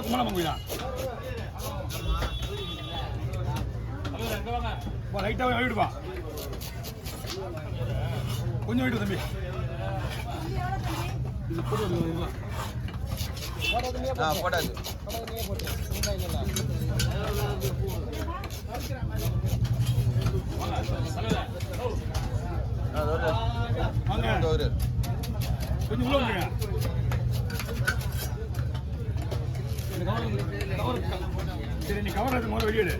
குமலமங்குயா லைட்டாக எழுடுப்பா கொஞ்சம் எழுடு தம்பி இது போட்டு போடாது கொஞ்சம் உள்ள வந்துங்க சரி நீ கவர் அது முதல்ல வெளியிடு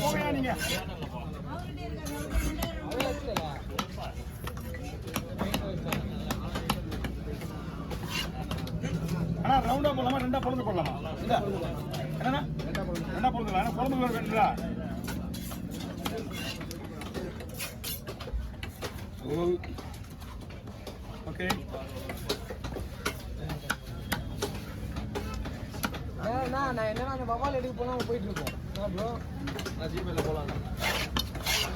போகையா நீங்க ஆனா ரவுண்டா போடலாமா ரெண்டா பொழுது போடலாமா என்னன்னா ரெண்டா பொழுதுல ஆனா குழம்புல வேணுங்களா ஓகே நான் என்னன்னா அந்த வவால் எடுக்க போனா போயிட்டு இருக்கோம் ப்ரோ நான் ஜிபேல போலாம்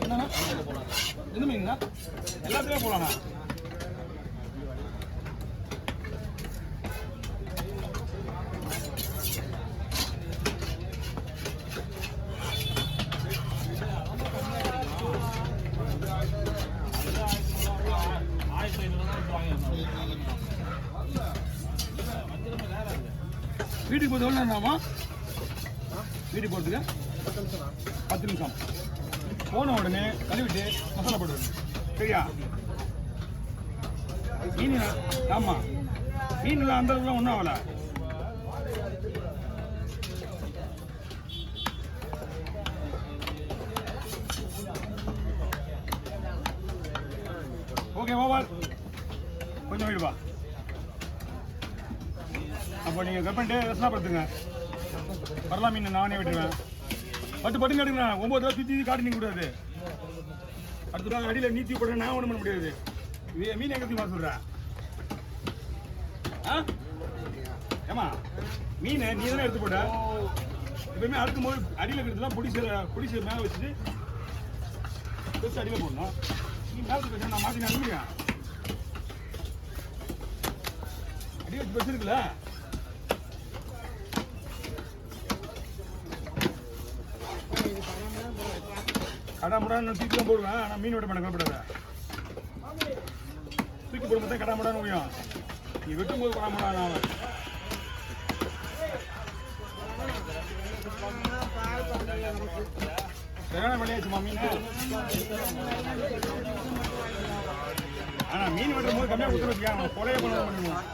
என்னன்னா போலாம் எந்த மீனுங்க எல்லாத்துலயும் போலாண்ணா வீட்டுக்கு போது எவ்வளோ நேரமா வீட்டுக்கு போகிறதுக்கு 10 நிமிஷம் போன உடனே கழுவிட்டு மசாலா போடுறது சரியா மீன் ஆமாம் மீன்லாம் அந்த அளவுக்குலாம் ஒன்றும் ஆகலை ஓகே ஓவர் கொஞ்சம் வீடுப்பா அப்போ நீங்கள் கட் பண்ணிட்டு ரசனாப்படுத்துங்க வரலாம் மீன் நானே விட்டுருவேன் பட்டுன்னு எடுக்கிறேன் 9 ரூபா சுற்றி காட்டி நீங்க கூடாது அடுத்த நாள் அடியில் நீத்தி போட நான் ஒன்றும் பண்ண முடியாது மீன் எங்கே மாதிரி சொல்கிறேன் ஆ ஏமா மீனை நீ தானே எடுத்து போட்ட எப்பவுமே அடுக்கும் போது அடியில் இருக்கிறதுலாம் பிடிச்ச மேலே வச்சுட்டு பெருசு அடியில் போடணும் நீ மேலே வச்சு நான் மாற்றி அனுப்பிடுவேன் அடி வச்சு பெருசு இருக்குல்ல கடாமுடான்னு தூக்கி தான் போடுவேன் ஆனால் மீன் விட மாட்டேன் கலப்படாத தூக்கி போடும் போது கடாமுடான்னு முடியும் நீ வெட்டும் போது கடாமுடான் அவன் சரியான விளையாச்சுமா மீன் ஆனால் மீன் வெட்டும் போது கம்மியாக கொடுத்துருக்கியா அவன் கொலையை பண்ண பண்ணுவான்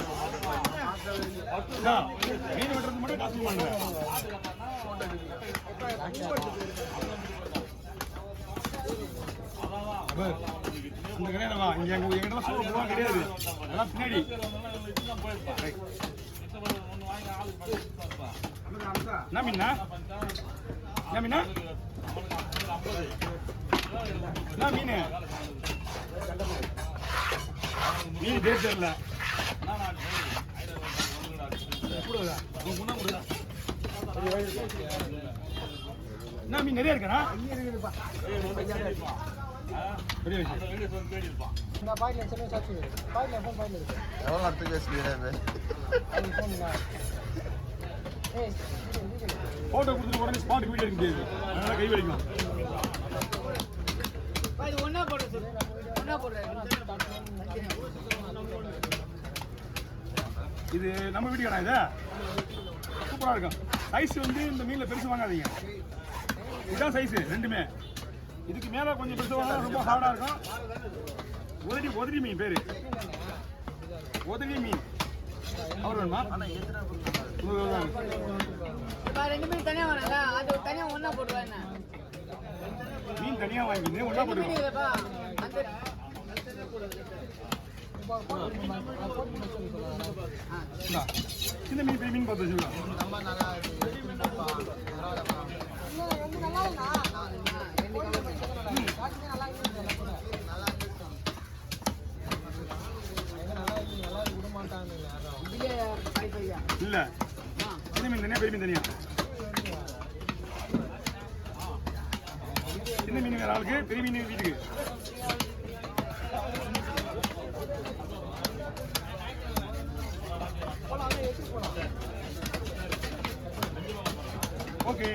மீன் வெட்டுறது மட்டும் காசு பண்ணுறேன் இந்த கிடையாதுவா இங்க எங்கிட்ட சோறு போவா கிடையாது அதெல்லாம் பின்னாடி என்ன மீனா என்ன மீனா என்ன மீன் மீன் டேட் தெரியல என்ன மீன் நிறைய இருக்கா போட்டோ கொடுத்துட்டு உடனே ஸ்பாட் வீடியோ எடுக்க முடியாது அதனால கை வலிக்கும் இது நம்ம வீட்டு கடை இது சூப்பரா இருக்கும் சைஸ் வந்து இந்த மீன்ல பெருசு வாங்காதீங்க இதுதான் சைஸ் ரெண்டுமே இதுக்கு மேல கொஞ்சம் பெருசு வாங்க ரொம்ப ஹார்டா இருக்கும் ஒதரி மீன் பேரு ஒதரி மீன் அவர் வேணுமா ரெண்டு மீன் தனியா வாங்க அது தனியா ஒண்ணா போடுவேன் மீன் தனியா வாங்கிங்க ஒண்ணா போடுவேன் சின்ன மீன் பெரிய மீன் பார்த்து வச்சுக்கலாம் இல்ல சின்ன மீன் தனியா பெரிய மீன் தனியா சின்ன மீன் வேற ஆளுக்கு பெரிய மீன் வீட்டுக்கு ஓகே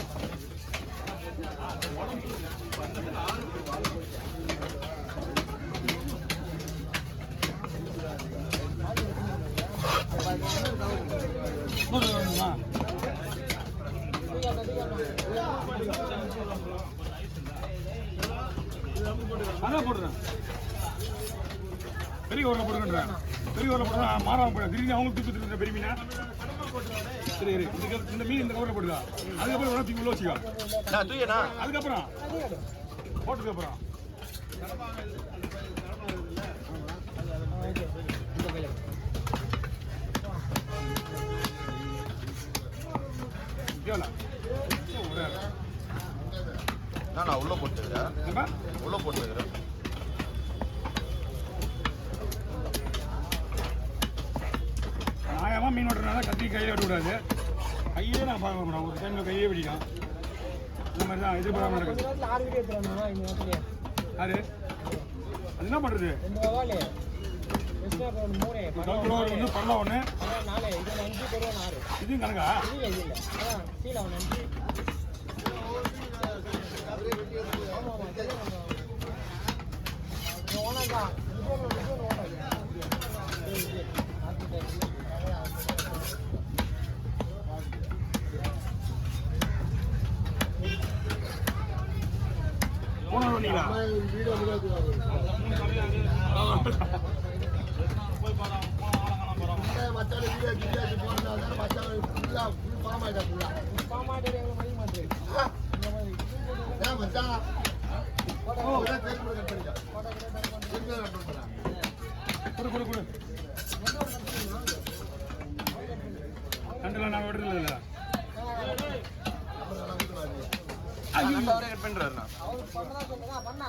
அதான் போடுறேன் பெரிய ஊரில் போடுறேன் பெரிய ஊரில் போடுறேன் மாறாம போடுறேன் திடீர்னு அவங்க தூக்கி திருந்த பெரிய மீனா சரி இதுக்கு இந்த மீன் இந்த கவரில் போடுதா அதுக்கப்புறம் உள்ள தூக்கி உள்ள வச்சுக்கோ அதுக்கப்புறம் போட்டதுக்கு அப்புறம் நான் உள்ள போட்டுக்கிறேன் உள்ள போட்டுக்கிறேன் நியாயமா மீன் வெட்டுறதுனால கத்தி கையில் வெட்ட விடாது கையே நான் பார்க்க முடியும் ஒரு டைமில் கையே வெடிக்கும் இந்த மாதிரி தான் எதிர்பாராமல் நடக்குது யாரு அது என்ன பண்ணுறது வந்து பரவா ஒன்று இதுவும் கணக்கா போன வந்தீங்களா கொடு கண்டில நான் விடுறது இல்லை கட் பண்றாரு பண்ணா